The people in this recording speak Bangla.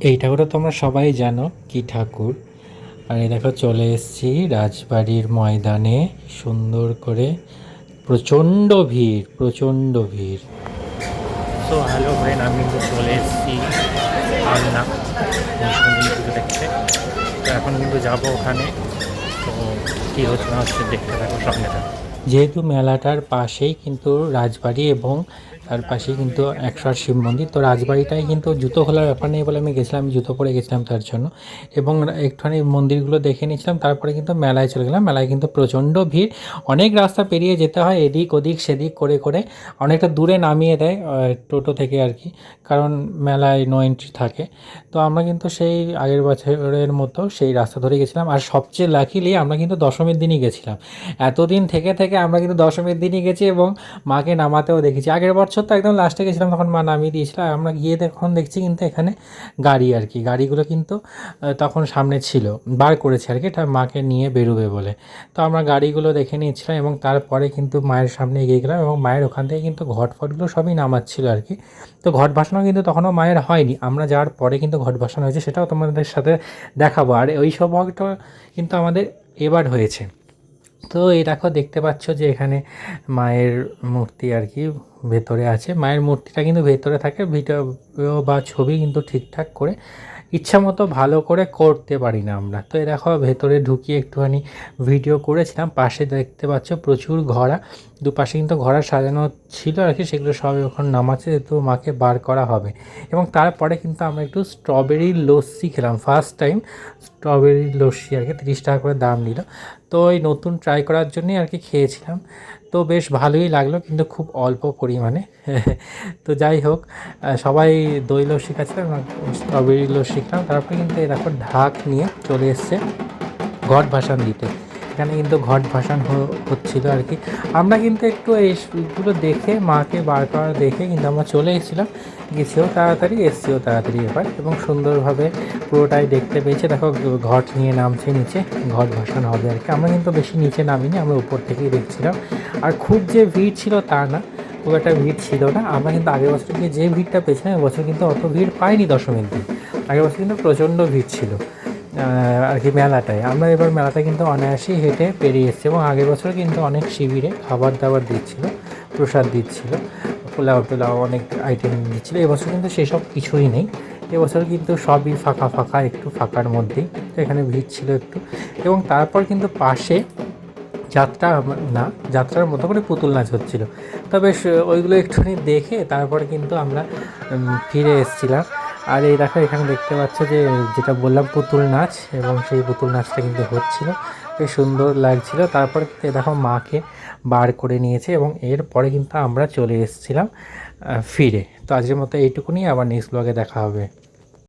এই ঠাকুরটা তোমরা সবাই জানো কি ঠাকুর। আর এই দেখো চলে এসেছি রাজবাড়ির ময়দানে, সুন্দর করে। প্রচণ্ড ভিড়, প্রচণ্ড ভিড়। তো হ্যালো ফ্রেন্ড, আমি কিন্তু চলে এসেছি আলনা মহিষমন্দির পুজো দেখতে। তো এখন কিন্তু যাবো ওখানে। তো কী হচ্ছে না হচ্ছে দেখতে থাকো, সঙ্গে থাকো। যেহেতু মেলাটার পাশেই কিন্তু রাজবাড়ি এবং তার পাশেই কিন্তু ১০৮ শিব মন্দির। তো রাজবাড়িটাই কিন্তু জুতো খোলার ব্যাপার নেই বলে আমি গেছিলাম, আমি জুতো পরে গেছিলাম তার জন্য। এবং একটুখানি মন্দিরগুলো দেখে নিয়েছিলাম, তারপরে কিন্তু মেলায় চলে গেলাম। মেলায় কিন্তু প্রচণ্ড ভিড়, অনেক রাস্তা পেরিয়ে যেতে হয়, এদিক ওদিক সেদিক করে করে অনেকটা দূরে নামিয়ে দেয় টোটো থেকে আর কি, কারণ মেলায় নো এন্ট্রি থাকে। তো আমরা কিন্তু সেই আগের বছরের মতো সেই রাস্তা ধরে গেছিলাম। আর সবচেয়ে লাকিলি আমরা কিন্তু দশমীর দিনই গেছিলাম। এতদিন থেকে থেকে আমরা কিন্তু দশমীর দিনই গেছি এবং মাকে নামাতেও দেখেছি। আগের বছর তো একদম লাস্টে গেছিলাম, তখন মা নামিয়ে দিয়েছিল। আর আমরা গিয়ে তখন দেখছি কিন্তু এখানে গাড়ি আর কি, গাড়িগুলো কিন্তু তখন সামনে ছিল, বার করেছে আর কি, এটা মাকে নিয়ে বেরোবে বলে। তো আমরা গাড়িগুলো দেখে নিয়েছিলাম এবং তারপরে কিন্তু মায়ের সামনে এগিয়ে গেলাম এবং মায়ের ওখান থেকে কিন্তু ঘট ফটগুলো সবই নামাচ্ছিল আর কি। তো ঘট ভাসানো কিন্তু তখনও মায়ের হয়নি, আমরা যাওয়ার পরে কিন্তু ঘট ভাসানো হয়েছে, সেটাও তোমাদের সাথে দেখাবো। আর ওই সৌভাগ্যটা কিন্তু আমাদের এবার হয়েছে। তো এই দেখো, দেখতে পাচ্ছ যে এখানে মায়ের মূর্তি আর কি ভেতরে আছে। মায়ের মূর্তিটা কিন্তু ভেতরে থাকে, ভিডিও বা ছবি কিন্তু ঠিকঠাক করে ইচ্ছা মতো ভালো করে করতে পারি না আমরা। তো এই দেখো ভেতরে ঢুকিয়ে একটুখানি ভিডিও করেছিলাম। পাশে দেখতে পাচ্ছ প্রচুর ঘোড়া, দুপাশে কিন্তু ঘোড়া সাজানো ছিল আর কি, সেগুলো সব এখন নামাচ্ছে, যেহেতু মাকে বার করা হবে। এবং তারপরে কিন্তু আমরা একটু স্ট্রবেরি লস্যি খেলাম, ফার্স্ট টাইম স্ট্রবেরি লস্যি আর কি, 30 টাকা করে দাম নিল। তো ওই নতুন ট্রাই করার জন্যই আর কি খেয়েছিলাম। তো বেশ ভালোই লাগলো, কিন্তু খুব অল্প পরিমাণে। তো যাই হোক, সবাই দই লস্যি খাচ্ছিলাম, স্ট্রবেরি লস্যি খেলাম। তারপরে কিন্তু এরকম ঢাক নিয়ে চলে এসছে ঘট ভাসান দিতে। এখানে কিন্তু ঘট ভাসান হচ্ছিল আর কি। আমরা কিন্তু একটু এইগুলো দেখে, মাকে বার করা দেখে কিন্তু আমরা চলে এসেছিলাম, গেছিও তাড়াতাড়ি, এসছিও তাড়াতাড়ি এবার, এবং সুন্দরভাবে পুরোটাই দেখতে পেয়েছে। দেখো ঘট নিয়ে নামছে নিচে, ঘট ভাসান হবে আর কি। আমরা কিন্তু বেশি নিচে নামিনি, আমরা উপর থেকেই দেখছিলাম। আর খুব যে ভিড় ছিল তা না, খুব একটা ভিড় ছিল না। আমরা কিন্তু আগের বছর গিয়ে যে ভিড়টা পেয়েছিলাম, এবছর কিন্তু অত ভিড় পাইনি দশমীর দিন। আগের বছর কিন্তু প্রচণ্ড ভিড় ছিল আর কি মেলাটায়। আমরা এবার মেলাটা কিন্তু অনায়াসেই হেঁটে পেরিয়ে এসেছি। এবং আগের বছর কিন্তু অনেক শিবিরে খাবার দাবার দিচ্ছিল, প্রসাদ দিচ্ছিল, পোলাও টোলাও অনেক আইটেম দিচ্ছিলো। এবছর কিন্তু সেসব কিছুই নেই, এবছর কিন্তু সবই ফাঁকা ফাঁকা, একটু ফাঁকার মধ্যেই। তো এখানে ভিড় ছিল একটু। এবং তারপর কিন্তু পাশে যাত্রা, না যাত্রার মতো করে পুতুল নাচ হচ্ছিলো। তো বেশ ওইগুলো একটুখানি দেখে তারপরে কিন্তু আমরা ফিরে এসেছিলাম। আর এই দেখো এখানে দেখতে পাচ্ছ যে যেটা বললাম পুতুল নাচ, এবং সেই পুতুল নাচটা কিন্তু হচ্ছিলো, বেশ সুন্দর লাগছিল। তারপরে দেখো মাকে বার করে নিয়েছে এবং এরপরে কিন্তু আমরা চলে এসেছিলাম ফিরে। তো আজকের মতো এইটুকুনি, আবার নেক্সট ব্লগে দেখা হবে।